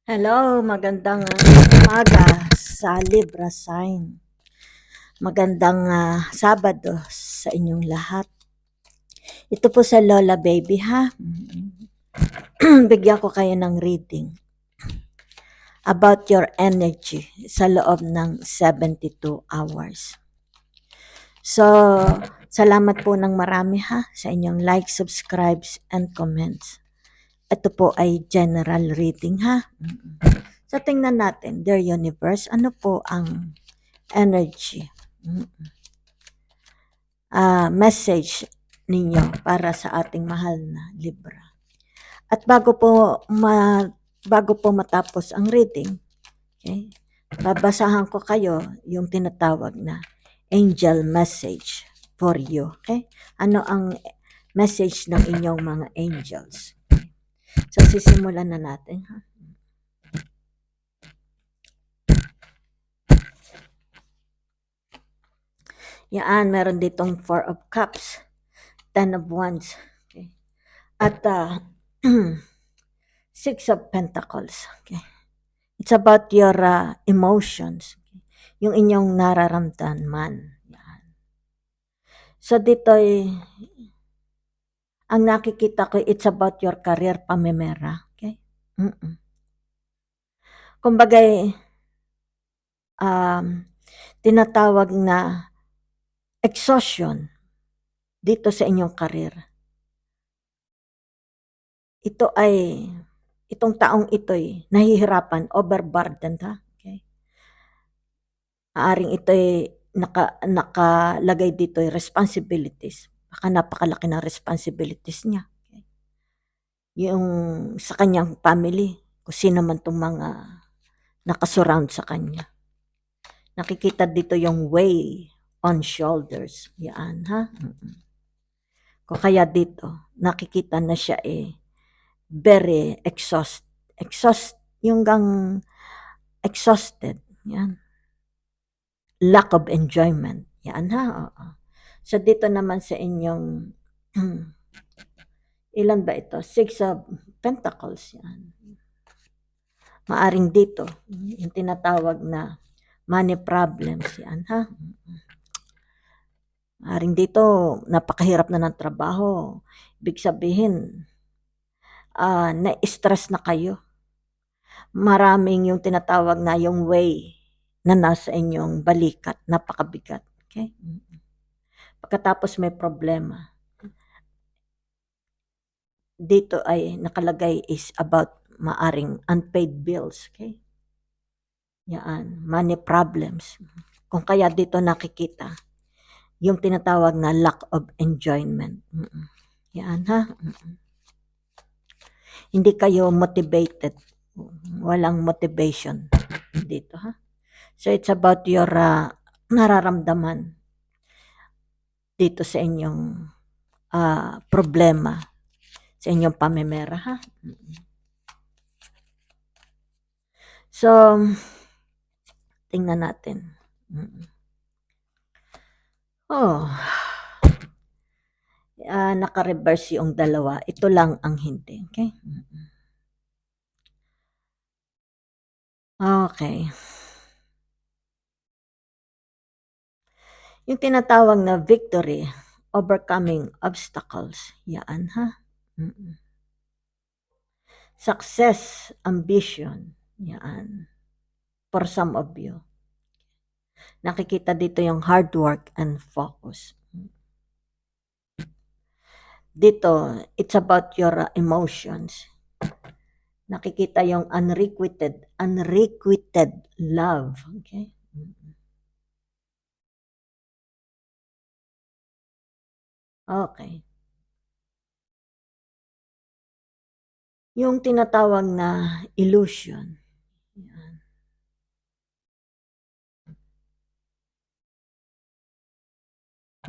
Hello, magandang umaga sa Libra sign. Magandang Sabado sa inyong lahat. Ito po sa Lola Baby ha. Bigyan ko kayo ng reading about your energy sa loob ng 72 hours. So, salamat po ng marami ha sa inyong likes, subscribes, and comments. Ito po ay general reading ha. So, tingnan natin, dear universe, ano po ang energy, message ninyo para sa ating mahal na Libra. At bago po matapos ang reading, okay, babasahan ko kayo yung tinatawag na angel message for you. Okay? Ano ang message ng inyong mga angels? So, sisimulan na natin. Ha? Yan, meron ditong 4 of Cups, 10 of Wands. Okay? At 6 of Pentacles. Okay? It's about your emotions. Okay? Yung inyong nararamdaman. Yan. So dito ang nakikita ko, it's about your career pamimera. Okay? Kumbaga, tinatawag na exhaustion dito sa inyong career. Itong taong ito'y nahihirapan, overburdened ha. Okay? Aaring ito'y nakalagay dito yung responsibilities. Baka napakalaki ng responsibilities niya. Okay? Yung sa kanyang family, kung sino man itong mga nakasurround sa kanya. Nakikita dito yung way on shoulders. Yan ha. Kung kaya dito, nakikita na siya very exhausted. Yan. Lack of enjoyment. Yan ha. Oo. So dito naman sa inyong ilan ba ito? 6 of Pentacles. Yan. Maaring dito, yung tinatawag na money problems. Yan ha. Maaring dito, napakahirap na ng trabaho. Ibig sabihin, na-stress na kayo. Maraming yung tinatawag na yung way na nasa inyong balikat, napakabigat. Okay? Pagkatapos may problema. Dito ay nakalagay is about maaring unpaid bills. Okay? Yan, money problems. Kung kaya dito nakikita, yung tinatawag na lack of enjoyment. Yan ha. Hindi kayo motivated. Walang motivation dito ha. So it's about your nararamdaman dito sa inyong problema sa inyong pamimera ha. So tingnan natin. Naka-reverse yung dalawa. Ito lang ang hindi. Okay? Okay. Yung tinatawag na victory, overcoming obstacles. Yan ha. Success, ambition. Yan. For some of you. Nakikita dito yung hard work and focus. Dito, it's about your emotions. Nakikita yung unrequited love. Okay? Okay. Yung tinatawag na illusion. Yan.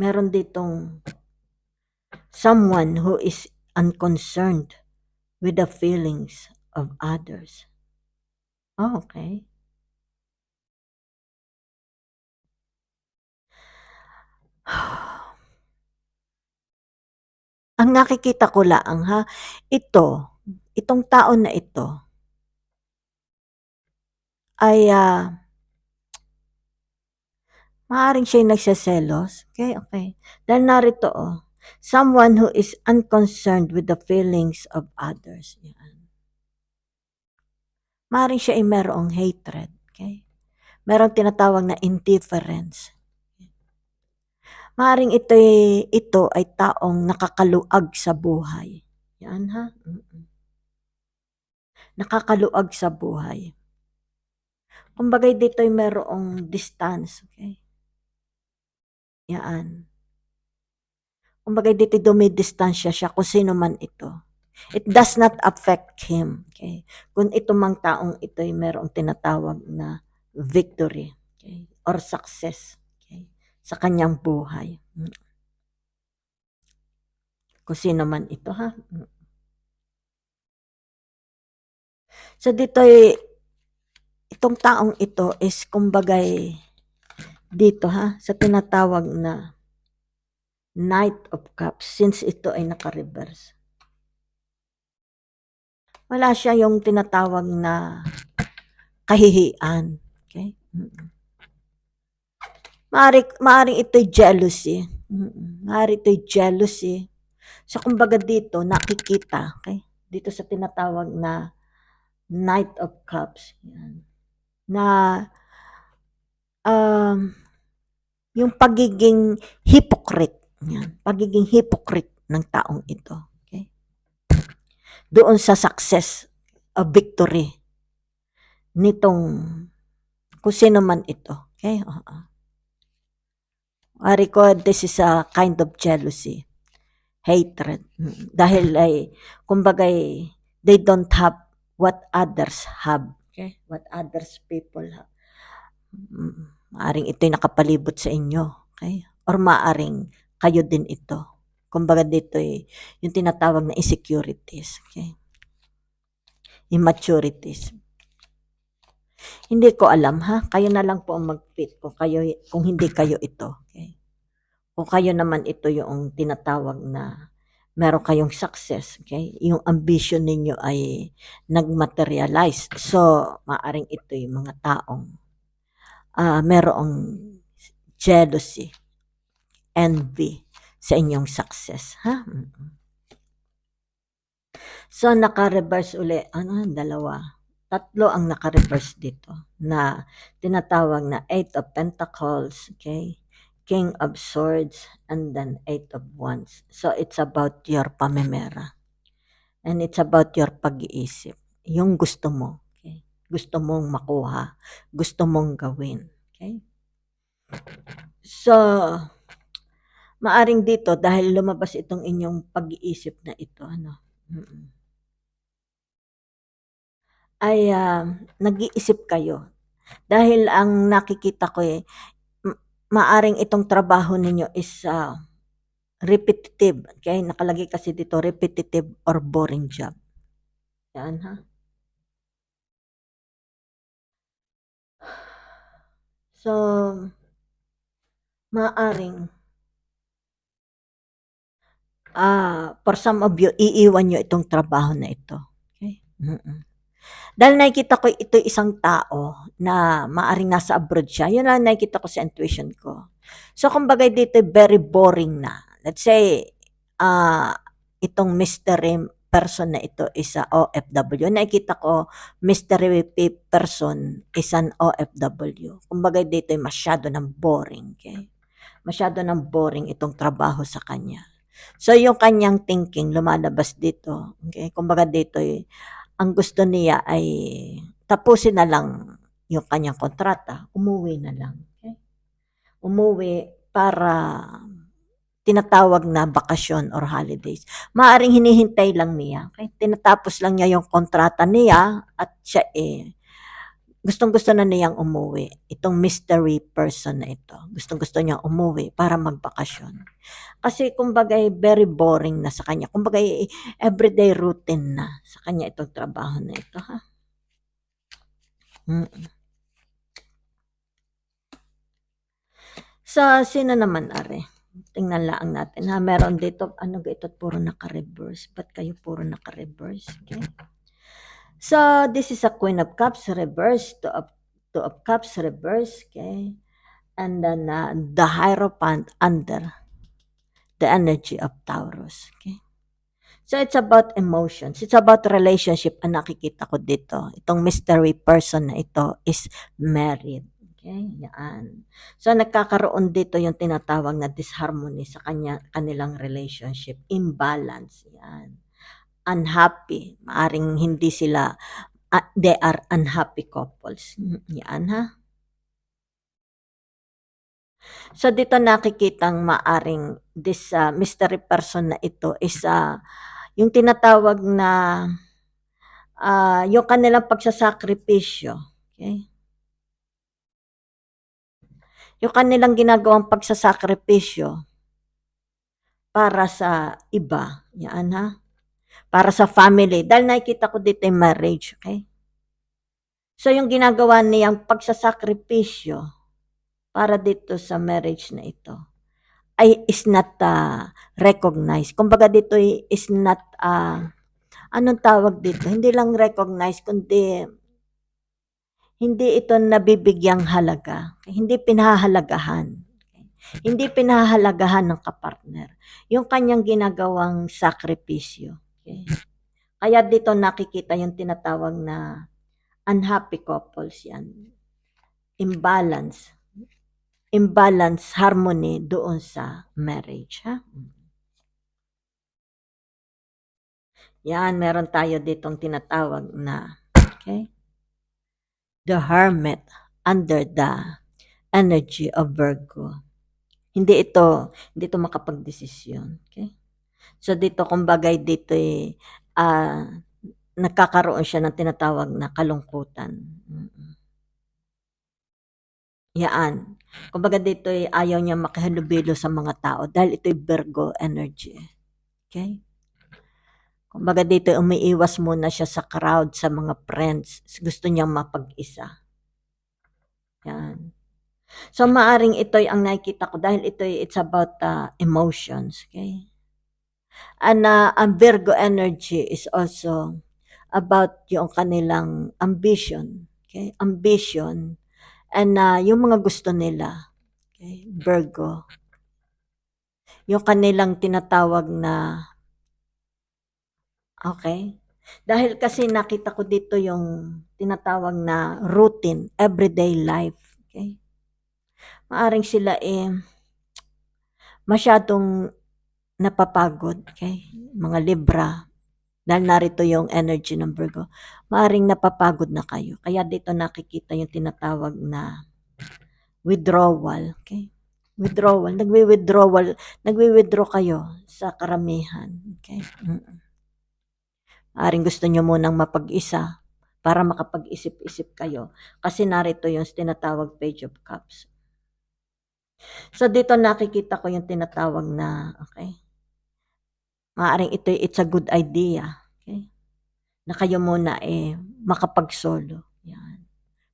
Meron ditong someone who is unconcerned with the feelings of others. Okay. Ang nakikita ko lang ha, itong tao na ito, ay maaaring siya'y nagseselos. Okay. Dahil narito, someone who is unconcerned with the feelings of others. Yan. Maaaring siya ay merong hatred. Okay. Merong tinatawag na indifference. Maaaring ito ay taong nakakaluag sa buhay. Yan ha. Nakakaluag sa buhay. Kumbaga dito ay merong distance. Okay. Yan. Kumbaga dito dumidistansya siya kung sino man ito. It does not affect him. Okay. Kung ito mang taong ito ay merong tinatawag na victory, okay, or success, okay, sa kanyang buhay. Kung sino man ito ha. So dito ay itong taong ito is kumbagay dito ha sa tinatawag na Knight of Cups, since ito ay naka-reverse. Wala siya yung tinatawag na kahihiyan. Okay? Maaring ito'y jealousy. Maaring ito'y jealousy. So, kumbaga dito, nakikita. Okay? Dito sa tinatawag na Knight of Cups. Yan. Na yung pagiging hypocrite. Yan. Pagiging hypocrite ng taong ito. Okay? Doon sa success of victory nitong kung sino man ito. Okay? I record this is a kind of jealousy, hatred. Dahil ay, kumbaga, they don't have what others have. Okay? What others people have. Maaring ito'y nakapalibot sa inyo. Okay? Or maaring kayo din ito. Kumbaga dito yung tinatawag na insecurities. Okay? Immaturities. Hindi ko alam ha. Kayo na lang po ang mag-fit kung hindi kayo ito. Okay? Kung kayo naman ito yung tinatawag na meron kayong success, okay? Yung ambition ninyo ay nagmaterialize. So, maaring ito yung mga taong merong jealousy, envy sa inyong success, ha? So, naka-reverse uli. Dalawa. Tatlo ang naka-reverse dito na tinatawag na Eight of Pentacles, okay? King of Swords, and then Eight of Wands. So, it's about your pamimera. And it's about your pag-iisip. Yung gusto mo. Okay? Gusto mong makuha. Gusto mong gawin. Okay? So, maaring dito, dahil lumabas itong inyong pag-iisip na ito, ay nag-iisip kayo. Dahil ang nakikita ko maaring itong trabaho ninyo is repetitive. Okay? Nakalagay kasi dito, repetitive or boring job. Yan ha. So, maaring for some of you, iiwan nyo itong trabaho na ito. Okay? Dahil nakikita ko ito isang tao na maaring nasa abroad siya. Yun lang nakikita ko sa intuition ko. So, kumbaga dito very boring na. Let's say, itong mystery person na ito is a OFW. Nakikita ko, mystery person is an OFW. Kumbaga dito masyado ng boring. Okay? Masyado ng boring itong trabaho sa kanya. So, yung kanyang thinking lumalabas dito. Okay? Kumbaga dito ang gusto niya ay tapusin na lang yung kanyang kontrata, umuwi na lang. Okay? Umuwi para tinatawag na bakasyon or holidays. Maaring hinihintay lang niya. Okay? Tinatapos lang niya yung kontrata niya at siya gustong-gusto na niyang umuwi. Itong mystery person na ito. Gustong-gusto niyang umuwi para magbakasyon. Kasi kumbaga very boring na sa kanya. Kumbaga everyday routine na sa kanya itong trabaho na ito. Ha? So, sino naman are? Tingnan lang natin ha. Meron dito, ito puro naka-reverse. Ba't kayo puro naka-reverse? Okay. So, this is a Queen of Cups reverse Two of Cups reverse, okay? And then the Hierophant under the energy of Taurus, okay? So it's about emotions. It's about relationship ang nakikita ko dito. Itong mystery person na ito is married. Okay? Yan. So nagkakaroon dito yung tinatawag na disharmony sa kanilang relationship. Imbalance. Yan. Unhappy. Maaring hindi sila, they are unhappy couples. Yan ha. So dito nakikitang maaring this mystery person na ito is yung tinatawag na yung kanilang pagsasakripisyo. Okay? Yung kanilang ginagawang pagsasakripisyo para sa iba. Yan ha. Para sa family. Dahil nakikita ko dito yung marriage. Okay? So yung ginagawa niyang pagsasakripisyo para dito sa marriage na ito ay is not recognized. Kumbaga dito is not anong tawag dito? Hindi lang recognized kundi hindi ito nabibigyang halaga. Hindi pinahahalagahan. Hindi pinahahalagahan ng kapartner. Yung kanyang ginagawang sakripisyo. Okay? Kaya dito nakikita yung tinatawag na unhappy couples yan. Imbalance. Imbalance, harmony doon sa marriage. Ha? Yan, meron tayo ditong tinatawag na, okay? The Hermit under the energy of Virgo. Hindi ito makapagdesisyon. Okay? So dito kumbaga dito nagkakaroon siya ng tinatawag na kalungkutan. Yaan. Kumbaga dito ayaw niya makihalubilo sa mga tao dahil ito'y Virgo energy. Okay? Kumbaga dito umiiwas muna siya sa crowd, sa mga friends. Gusto niyang mapag-isa. Yan. So maaring ito'y ang nakikita ko dahil it's about emotions. Okay? And ang Virgo energy is also about yung kanilang ambition. Okay? Ambition. And yung mga gusto nila. Okay? Virgo. Yung kanilang tinatawag na, okay? Dahil kasi nakita ko dito yung tinatawag na routine, everyday life. Okay? Maaring sila masyadong napapagod. Okay? Mga Libra. Dahil narito yung energy ng Virgo. Maaring napapagod na kayo. Kaya dito nakikita yung tinatawag na withdrawal. Okay? Withdrawal. Nagwi-withdraw kayo sa karamihan. Okay? Maaring gusto nyo munang mapag-isa para makapag-isip-isip kayo. Kasi narito yung tinatawag Page of Cups. So dito nakikita ko yung tinatawag na, okay, maaring it's a good idea, okay, na kayo muna makapag-solo. Yan.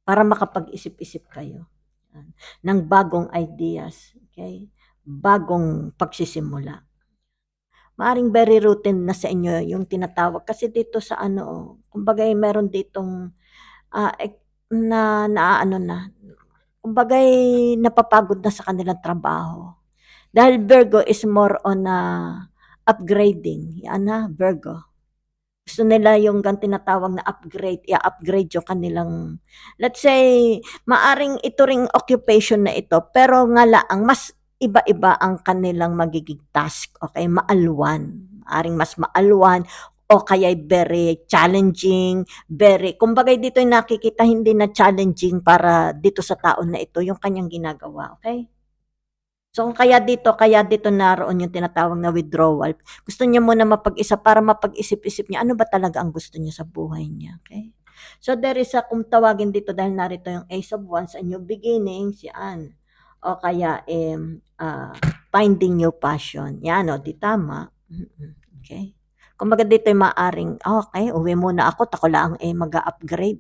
Para makapag-isip-isip kayo. Yan. Ng bagong ideas, okay, bagong pagsisimula. Maaring very routine na sa inyo yung tinatawag. Kasi dito sa kumbaga meron ditong kumbaga napapagod na sa kanilang trabaho. Dahil Virgo is more on upgrading. Yan na, Virgo. Gusto nila yung tinatawag na upgrade, i-upgrade yung kanilang, let's say, maaring ito ring occupation na ito, pero nga lang, mas iba-iba ang kanilang magiging task, okay? Maalwan. Maaring mas maalwan, o kaya very challenging, kumbaga dito yung nakikita hindi na challenging para dito sa taon na ito, yung kanyang ginagawa, okay? So kaya dito naroon yung tinatawag na withdrawal. Gusto niya muna mapag-isa para mapag-isip-isip niya ano ba talaga ang gusto niya sa buhay niya. Okay? So there is kung tawagin dito dahil narito yung Ace of Wands, a new beginning, yan. O kaya finding new passion. Yan di tama. Okay? Kumbaga dito yung maaring, okay, uwi muna ako lang mag-upgrade.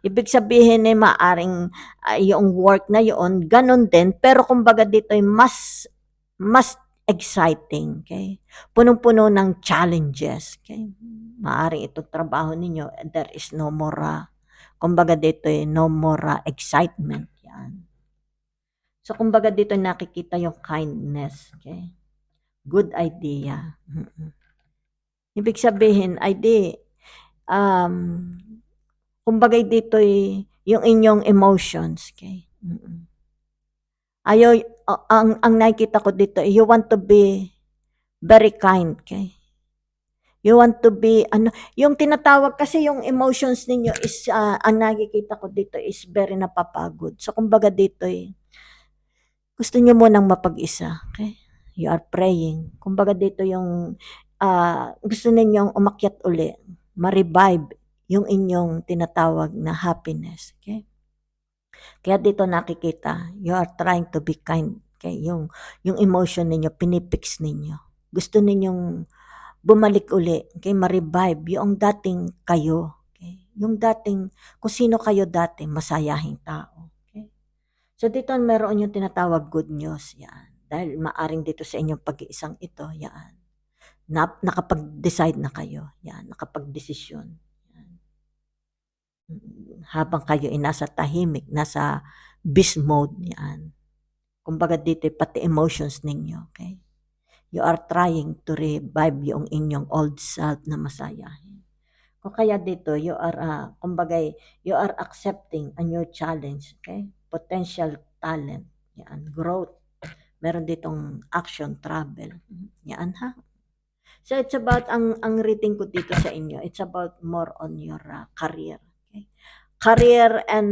Ibig sabihin maaring yung work na yun, ganun din, pero kumbaga dito ay mas exciting, okay? Punong-puno ng challenges, okay? Maaring itong trabaho ninyo, there is no more Kumbaga dito no more excitement. Yan. So, kumbaga dito nakikita yung kindness. Okay? Good idea. Ibig sabihin, ay di, um, kumbaga dito yung inyong emotions. Okay? Ayaw, ang nakikita ko dito, you want to be very kind. Okay? You want to be, yung tinatawag kasi yung emotions ninyo is, ang nakikita ko dito is very napapagod. So, kumbaga dito gusto nyo munang mapag-isa. Okay? You are praying. Kumbaga dito yung, gusto ninyong umakyat uli, ma-revive yung inyong tinatawag na happiness. Okay? Kaya dito nakikita, you are trying to be kind. Okay? Yung emotion ninyo, pinipix ninyo. Gusto ninyong bumalik uli, okay, ma-revive yung dating kayo, okay? Yung dating, kung sino kayo dati, masayahing tao, okay? So dito meron yung tinatawag good news, yan. Dahil maaring dito sa inyong pag-iisang ito, yan. Nakapag-decide na kayo, yan, nakapag-desisyon. Yan. Habang kayo ay nasa tahimik, nasa beast mode, yan. Kumbaga dito pati emotions ninyo, okay? You are trying to revive yung inyong old self na masayahin. Kung kaya dito, you are, kumbaga, you are accepting a new challenge, okay? Potential talent, yan, growth. Meron ditong action, travel, yan ha. So it's about, ang rating ko dito sa inyo, it's about more on your career, okay? Career and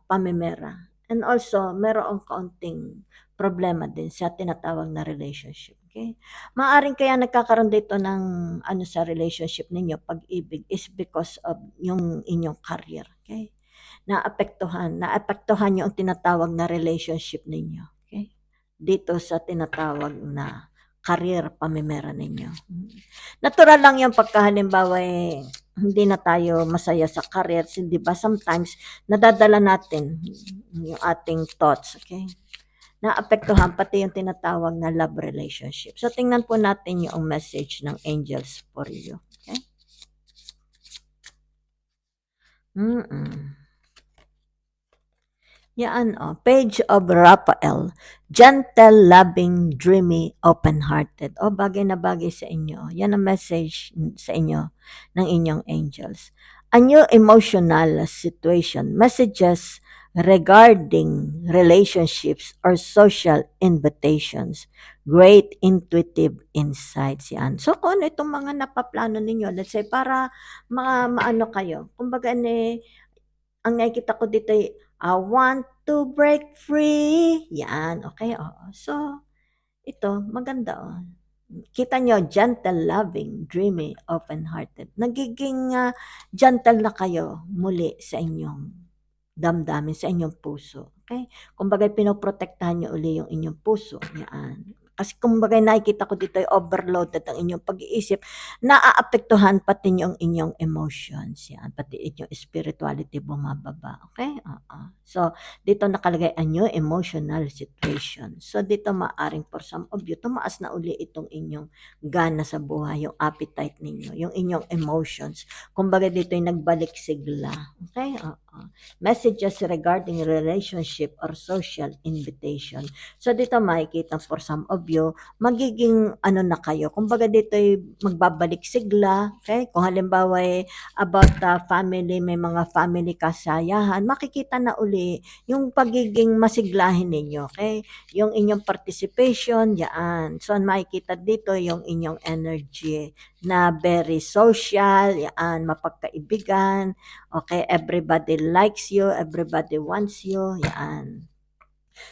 pamimera. And also, meron kaunting problema din sa tinatawag na relationship. Okay? Maaring kaya nagkakaroon dito ng sa relationship ninyo, pag-ibig, is because of yung inyong career. Okay? Naapektuhan yung tinatawag na relationship ninyo. Okay? Dito sa tinatawag na career, pamimera ninyo. Natural lang yung pagkahalimbawa hindi na tayo masaya sa career, di ba? Sometimes nadadala natin yung ating thoughts, okay? Naapektuhan pati yung tinatawag na love relationship. So tingnan po natin yung message ng angels for you, okay? Yan, Page of Raphael. Gentle, loving, dreamy, open-hearted. Bagay na bagay sa inyo. Yan ang message sa inyo ng inyong angels. A new emotional situation. Messages regarding relationships or social invitations. Great intuitive insights yan. So, kung ano itong mga napaplano ninyo, let's say, para maano kayo. Kumbaga, ang nakikita ko dito ay, I want to break free. Yan, okay, oo. So, ito, maganda, Kita nyo, gentle, loving, dreamy, open-hearted. Nagiging gentle na kayo muli sa inyong damdamin, sa inyong puso. Okay? Kumbaga, pinoprotektahan nyo uli yung inyong puso. Yan. Kasi kumbaga nakikita ko dito ay overloaded ang inyong pag-iisip, naaapektuhan pati yung inyong emotions, yan, pati inyong spirituality bumababa, okay? So, dito nakalagay a new emotional situation. So, dito maaring for some of you, tumaas na uli itong inyong gana sa buhay, yung appetite ninyo, yung inyong emotions. Kumbaga dito ay nagbalik sigla, okay? Messages regarding relationship or social invitation. So, dito makikita for some of you, magiging na kayo. Kumbaga dito ay magbabalik sigla. Okay? Kung halimbawa about family, may mga family kasayahan, makikita na uli yung pagiging masiglahin ninyo. Okay? Yung inyong participation, yan. So, makikita dito yung inyong energy na very social, yan, mapagkaibigan. Okay? Everybody likes you, everybody wants you, yan.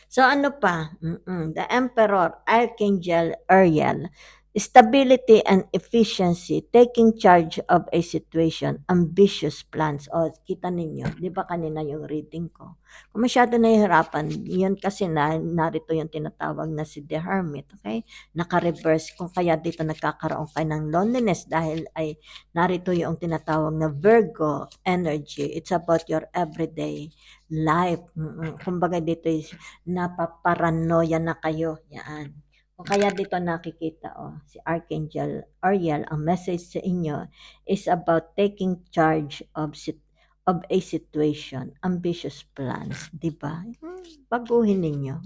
So ano pa? The Emperor, Archangel Uriel. Stability and efficiency, taking charge of a situation, ambitious plans. Kita ninyo, di ba kanina yung reading ko? Kung masyado nahihirapan, yun kasi narito yung tinatawag na si The Hermit, okay? Naka-reverse, kung kaya dito nagkakaroon kayo ng loneliness dahil ay narito yung tinatawag na Virgo energy. It's about your everyday life. Kumbaga dito is napaparanoia na kayo. Yan. O kaya dito nakikita, si Archangel Uriel, ang message sa inyo is about taking charge of a situation, ambitious plans, 'di ba? Baguhin ninyo.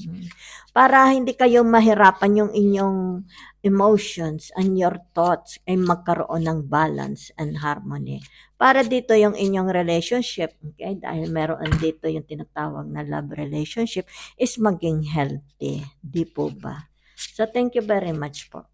Para hindi kayo mahirapan yung inyong emotions and your thoughts ay magkaroon ng balance and harmony. Para dito yung inyong relationship, okay? Dahil meron dito yung tinatawag na love relationship is maging healthy, 'di po ba? So thank you very much po.